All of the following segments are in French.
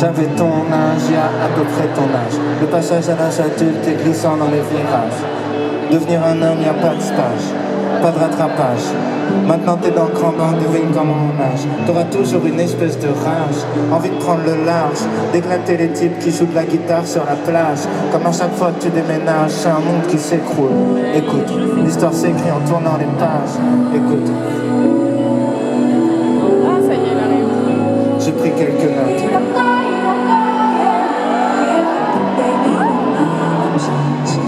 J'avais ton âge, il y a à peu près ton âge. Le passage à l'âge adulte est glissant dans les virages. Devenir un homme, y a pas de stage, pas de rattrapage. Maintenant t'es dans le grand bain, devine comment on nage. T'auras toujours une espèce de rage, envie de prendre le large, d'éclater les types qui jouent de la guitare sur la plage. Comme à chaque fois que tu déménages, c'est un monde qui s'écroule. Écoute, l'histoire s'écrit en tournant les pages. Écoute. Ah, ça y est, il arrive. J'ai pris quelques notes.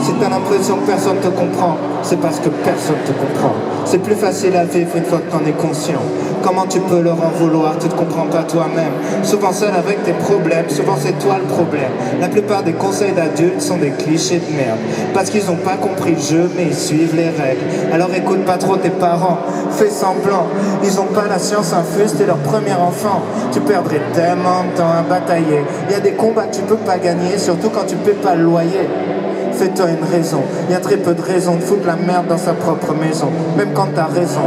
Si t'as l'impression que personne te comprend, c'est parce que personne te comprend. C'est plus facile à vivre une fois que t'en es conscient. Comment tu peux leur en vouloir, tu te comprends pas toi-même. Souvent seul avec tes problèmes, souvent c'est toi le problème. La plupart des conseils d'adultes sont des clichés de merde. Parce qu'ils ont pas compris le jeu, mais ils suivent les règles. Alors écoute pas trop tes parents, fais semblant. Ils ont pas la science infuse, t'es leur premier enfant. Tu perdrais tellement de temps à batailler. Il y a des combats que tu peux pas gagner, surtout quand tu paies pas le loyer. Fais-toi une raison, il y a très peu de raisons de foutre la merde dans sa propre maison, même quand t'as raison.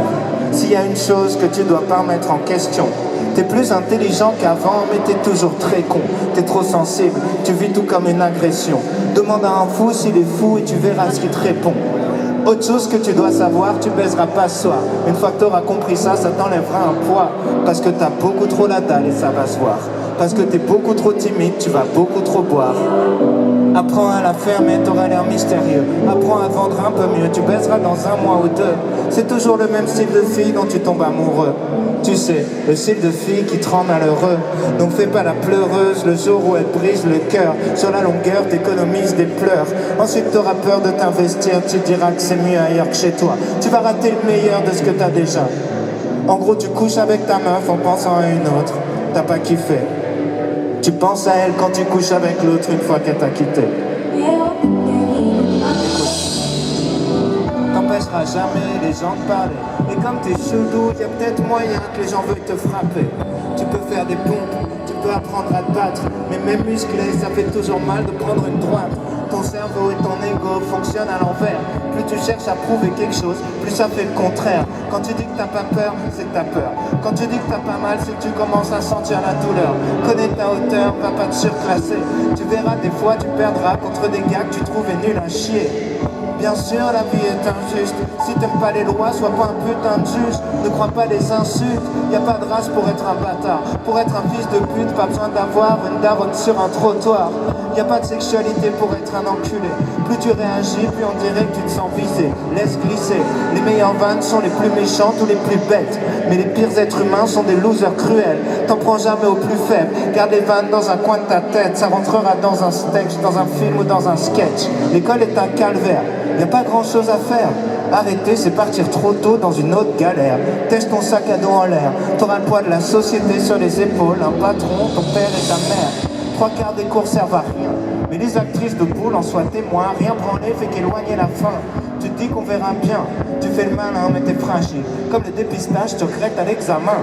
S'il y a une chose que tu dois pas remettre en question, t'es plus intelligent qu'avant, mais t'es toujours très con. T'es trop sensible, tu vis tout comme une agression. Demande à un fou s'il est fou et tu verras ce qu'il te répond. Autre chose que tu dois savoir, tu baiseras pas ce soir. Une fois que t'auras compris ça, ça t'enlèvera un poids. Parce que t'as beaucoup trop la dalle et ça va se voir. Parce que t'es beaucoup trop timide, tu vas beaucoup trop boire. Apprends à la faire mais t'auras l'air mystérieux. Apprends à vendre un peu mieux, tu baiseras dans un mois ou deux. C'est toujours le même style de fille dont tu tombes amoureux. Tu sais, le style de fille qui te rend malheureux. Donc fais pas la pleureuse le jour où elle brise le cœur. Sur la longueur t'économises des pleurs. Ensuite t'auras peur de t'investir, tu diras que c'est mieux ailleurs que chez toi. Tu vas rater le meilleur de ce que t'as déjà. En gros tu couches avec ta meuf en pensant à une autre. T'as pas kiffé. Tu penses à elle quand tu couches avec l'autre une fois qu'elle t'a quitté. T'empêcheras jamais les gens de parler. Et comme t'es chelou, y a peut-être moyen que les gens veuillent te frapper. Tu peux faire des pompes, tu peux apprendre à te battre. Mais même musclé, ça fait toujours mal de prendre une droite. Ton cerveau et ton ego fonctionnent à l'envers. Plus tu cherches à prouver quelque chose, plus ça fait le contraire. Quand tu dis que t'as pas peur, c'est que t'as peur. Quand tu dis que t'as pas mal, c'est que tu commences à sentir la douleur. Connais ta hauteur, va pas te surclasser. Tu verras des fois tu perdras contre des gars que tu trouvais nuls à chier. Bien sûr la vie est injuste. Si t'aimes pas les lois, sois pas un putain de juge. Ne crois pas les insultes. Y a pas de race pour être un bâtard. Pour être un fils de pute, pas besoin d'avoir une daronne sur un trottoir. Y a pas de sexualité pour être un enculé. Plus tu réagis, plus on dirait que tu te sens visé. Laisse glisser. Les meilleures vannes sont les plus méchantes ou les plus bêtes. Mais les pires êtres humains sont des losers cruels. T'en prends jamais au plus faible. Garde les vannes dans un coin de ta tête. Ça rentrera dans un sketch, dans un film ou dans un sketch. L'école est un calvaire. Y a pas grand chose à faire. Arrêter, c'est partir trop tôt dans une autre galère. Teste ton sac à dos en l'air. T'auras le poids de la société sur les épaules. Un patron, ton père et ta mère. 3/4 des cours servent à rien. Mais les actrices de poule en soient témoins. Rien branler fait qu'éloigner la fin. Tu te dis qu'on verra bien. Tu fais le malin mais t'es fragile. Comme le dépistage te regrette à l'examen.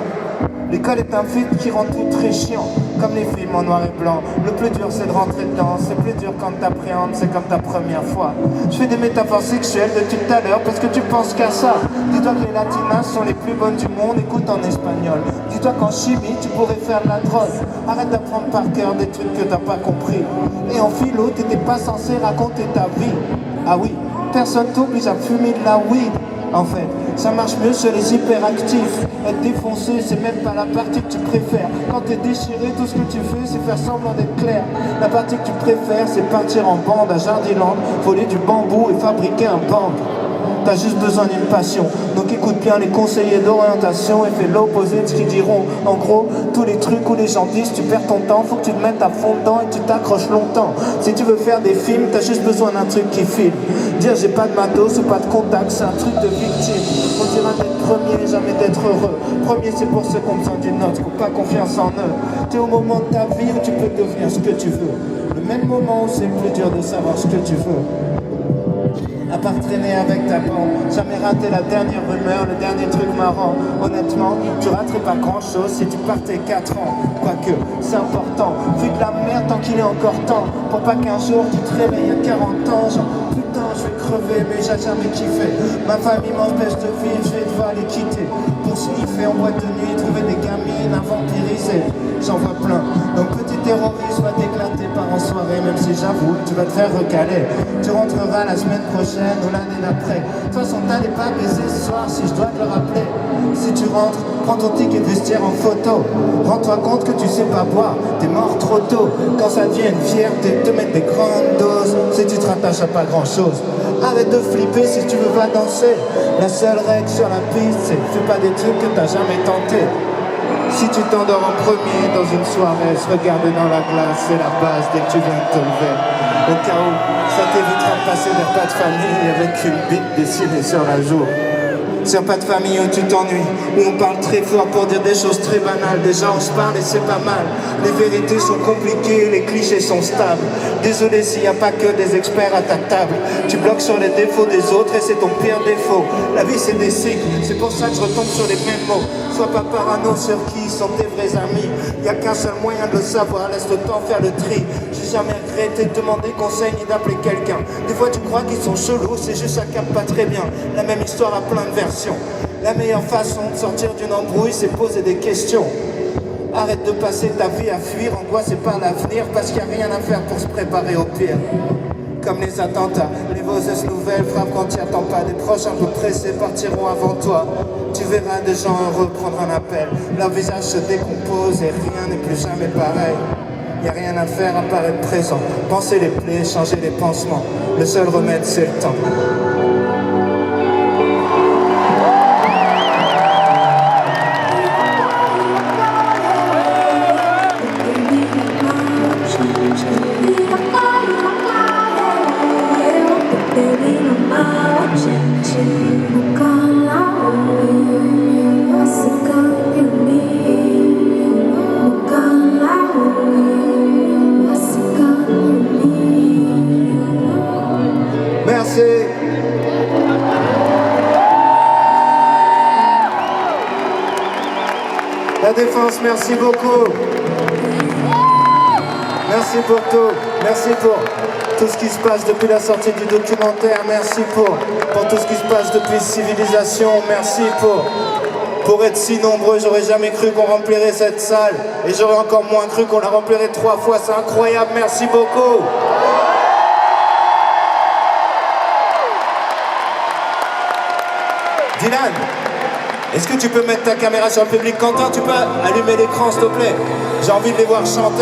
L'école est un film qui rend tout très chiant. Comme les films en noir et blanc. Le plus dur c'est de rentrer dedans. C'est plus dur quand t'appréhendes, c'est comme ta première fois. Je fais des métaphores sexuelles depuis tout à l'heure parce que tu penses qu'à ça. Dis-toi que les latinas sont les plus bonnes du monde, écoute en espagnol. Dis-toi qu'en chimie tu pourrais faire de la drogue. Arrête d'apprendre par cœur des trucs que t'as pas compris. Et en philo t'étais pas censé raconter ta vie. Ah oui, personne t'oblige à fumer de la weed. En fait, ça marche mieux sur les hyperactifs. Être défoncé, c'est même pas la partie que tu préfères. Quand t'es déchiré, tout ce que tu fais, c'est faire semblant d'être clair. La partie que tu préfères, c'est partir en bande à Jardiland, voler du bambou et fabriquer un band. T'as juste besoin d'une passion. Donc écoute bien les conseillers d'orientation et fais l'opposé de ce qu'ils diront. En gros, tous les trucs où les gens disent tu perds ton temps, faut que tu te mettes à fond dedans et tu t'accroches longtemps. Si tu veux faire des films, t'as juste besoin d'un truc qui filme. Dire j'ai pas de matos ou pas de contact, c'est un truc de victime. On dira d'être premier, jamais d'être heureux. Premier c'est pour ceux qui ont besoin d'une note, qui n'ont pas confiance en eux. T'es au moment de ta vie où tu peux devenir ce que tu veux. Le même moment où c'est plus dur de savoir ce que tu veux. À part traîner avec ta bande, jamais rater la dernière rumeur, le dernier truc marrant. Honnêtement, tu raterais pas grand chose si tu partais 4 ans. Quoique, c'est important, fais de la merde tant qu'il est encore temps. Pour pas qu'un jour tu te réveilles à 40 ans, genre putain je vais crever mais j'ai jamais kiffé. Ma famille m'empêche de vivre, je vais devoir les quitter. Pour sniffer en boîte de nuit, trouver des gamines machine à vampiriser. J'en vois plein. Donc petit terroriste va t'éclater par en soirée, même si j'avoue, tu vas te faire recaler. Tu rentreras la semaine prochaine ou l'année d'après. De toute façon, t'allais pas baiser ce soir si je dois te le rappeler. Si tu rentres, prends ton ticket de vestiaire en photo. Rends-toi compte que tu sais pas boire, t'es mort trop tôt. Quand ça devient une fierté, te mettre des grandes doses. Si tu te rattaches à pas grand chose, arrête de flipper si tu veux pas danser. La seule règle sur la piste, c'est fais pas des trucs que t'as jamais tenté. Si tu t'endors en premier dans une soirée, se regarder dans la glace, c'est la base dès que tu viens de te lever. Au cas où, ça t'évitera de passer vers pas de famille avec une bite dessinée sur la joue. Sur pas de famille où tu t'ennuies, où on parle très fort pour dire des choses très banales. Déjà on se parle et c'est pas mal. Les vérités sont compliquées, les clichés sont stables. Désolé s'il n'y a pas que des experts à ta table. Tu bloques sur les défauts des autres et c'est ton pire défaut. La vie c'est des cycles, c'est pour ça que je retombe sur les mêmes mots. Sois pas parano sur qui sont tes vrais amis. Y a qu'un seul moyen de le savoir, laisse le temps faire le tri. J'ai jamais regretté de demander conseil ni d'appeler quelqu'un. Des fois tu crois qu'ils sont chelous, c'est juste ça capte pas très bien. La même histoire a plein de versions. La meilleure façon de sortir d'une embrouille, c'est poser des questions. Arrête de passer ta vie à fuir, angoissé par l'avenir, parce qu'il n'y a rien à faire pour se préparer au pire. Comme les attentats, les fausses nouvelles frappent quand tu n'y attends pas. Des proches un peu pressés partiront avant toi. Tu verras des gens heureux prendre un appel. Leur visage se décompose et rien n'est plus jamais pareil. Y a rien à faire à part être présent. Penser les plaies, changer les pansements. Le seul remède c'est le temps. Merci. La Défense, merci beaucoup. Merci pour tout. Merci pour tout ce qui se passe depuis la sortie du documentaire. Merci pour tout ce qui se passe depuis Civilisation. Merci pour être si nombreux. J'aurais jamais cru qu'on remplirait cette salle. Et j'aurais encore moins cru qu'on la remplirait 3 fois. C'est incroyable. Merci beaucoup. Dylan, est-ce que tu peux mettre ta caméra sur le public? Quentin, tu peux allumer l'écran s'il te plaît? J'ai envie de les voir chanter.